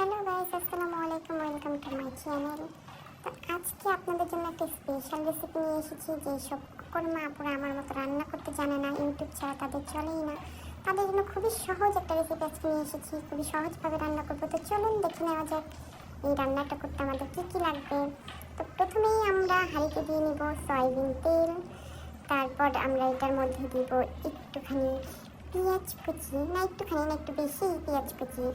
Hello guys, আসসালামু আলাইকুম, welcome to my channel. তো আজকে আপনাদের জন্য একটা স্পেশাল রেসিপি নিয়ে এসেছি। যেসব কর্মা আপুরা আমার মতো রান্না করতে জানে না, ইউটিউব ছাড়া তাদের চলেই না, তাদের জন্য খুবই সহজ একটা রেসিপি আজকে নিয়ে এসেছি। খুবই সহজভাবে রান্না করবো। তো চলুন দেখে নেওয়া যাক এই রান্নাটা করতে আমাদের কী কী লাগবে। তো প্রথমেই আমরা হাঁড়িতে দিয়ে নিব সয়াবিন তেল। তারপর আমরা এটার মধ্যে দিব একটুখানি পেঁয়াজ কুচি, না একটুখানি না একটু বেশি পেঁয়াজ কুচি।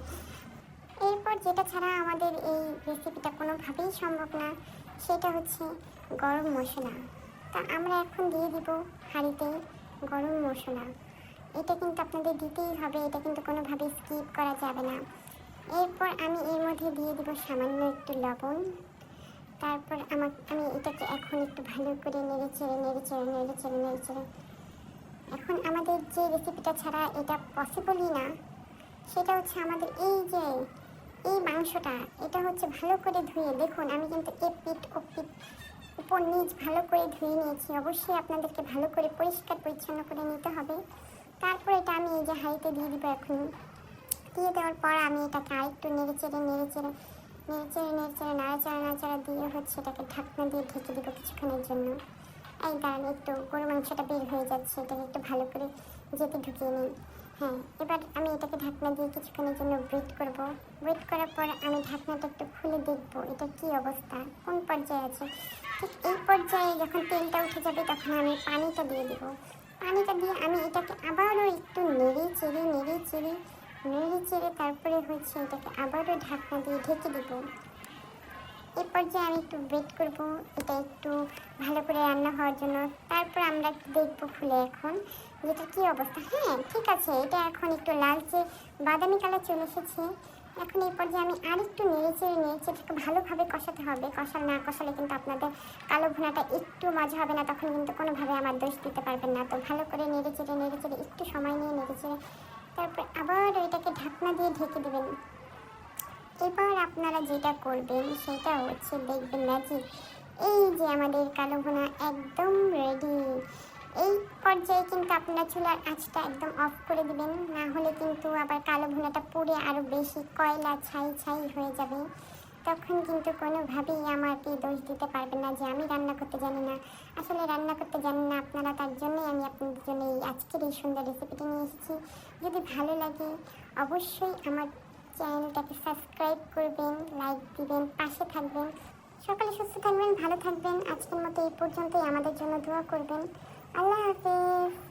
এরপর যেটা ছাড়া আমাদের এই রেসিপিটা কোনোভাবেই সম্ভব না, সেটা হচ্ছে গরম মশলা। তা আমরা এখন দিয়ে দিব হাঁড়িতে গরম মশলা। এটা কিন্তু আপনাদের দিতেই হবে, এটা কিন্তু কোনোভাবেই স্কিপ করা যাবে না। এরপর আমি এর মধ্যে দিয়ে দিব সামান্য একটু লবণ। তারপর আমি এটাকে এখন একটু ভালো করে নেড়ে চেড়ে এখন আমাদের যে রেসিপিটা ছাড়া এটা পসিবলই না, সেটা হচ্ছে আমাদের এই মাংসটা। এটা হচ্ছে ভালো করে ধুয়ে, দেখুন আমি কিন্তু এপিট ওপিট উপর নিচ ভালো করে ধুয়ে নিয়েছি। অবশ্যই আপনাদেরকে ভালো করে পরিষ্কার পরিচ্ছন্ন করে নিতে হবে। তারপর এটা আমি এই যে হাঁড়িতে দিয়ে দিব। এখন দিয়ে দেওয়ার পর আমি এটাকে আরেকটু নাড়াচাড়া দিয়ে হচ্ছে এটাকে ঢাকনা দিয়ে ঢেকে দিব কিছুক্ষণের জন্য। এই কারণ একটু গরু মাংসটা বের হয়ে যাচ্ছে, এটাকে একটু ভালো করে যেতে ঢুকিয়ে নিই। হ্যাঁ, এবার আমি এটাকে ঢাকনা দিয়ে কিছুক্ষণের জন্য ওয়েট করব। ওয়েট করার পর আমি ঢাকনাটা একটু খুলে দেখব এটা কী অবস্থা, কোন পর্যায়ে আছে। ঠিক এই পর্যায়ে যখন তেলটা উঠে যাবে তখন আমি পানিটা দিয়ে দেব। পানিটা দিয়ে আমি এটাকে আবারও একটু নেড়ে চেড়ে তারপরে হচ্ছে এটাকে আবারও ঢাকনা দিয়ে ঢেকে দেব। এই পর্যায়ে আমি একটু ওয়েট করব এটা একটু ভালো করে রান্না হওয়ার জন্য। তারপর আমরা একটু দেখবো খুলে এখন যেটা কী অবস্থা। হ্যাঁ, ঠিক আছে, এটা এখন একটু লালচে বাদামি কালার চলে এসেছে। এখন এই পর্যায়ে আমি আরেকটু নেড়েচেড়ে ভালোভাবে কষাতে হবে। না কষালে কিন্তু আপনাদের কালো ভুনাটা একটু মজা হবে না, তখন কিন্তু কোনোভাবে আমার দোষ দিতে পারবেন না। তো ভালো করে নেড়েচেড়ে একটু সময় নিয়ে নেড়েচেড়ে তারপর আবার এটাকে ঢাকনা দিয়ে ঢেকে দেবেন। এবার আপনারা যেটা করবেন সেটা হচ্ছে দেখবেন ম্যাজিক। এই যে আমাদের কালো ভুনা একদম রেডি। এই পর্যায়ে কিন্তু আপনারা চুলার আঁচটা একদম অফ করে দিবেন, না হলে কিন্তু আবার কালো ভুনাটা পুড়ে আরও বেশি কয়লা ছাই হয়ে যাবে। তখন কিন্তু কোনোভাবেই আমাকে দোষ দিতে পারবেন না যে আমি রান্না করতে জানি না। আসলে রান্না করতে জানি না আপনারা, তার জন্যই আমি আপনাদের জন্য আজকের এই সুন্দর রেসিপিটি নিয়ে এসেছি। যদি ভালো লাগে অবশ্যই আমার চ্যানেলটাকে সাবস্ক্রাইব করবেন, লাইক দিবেন, পাশে থাকবেন। সকালে সুস্থ থাকবেন, ভালো থাকবেন। আজকের মতো এই পর্যন্তই। আমাদের জন্য দোয়া করবেন। আল্লাহ হাফেজ।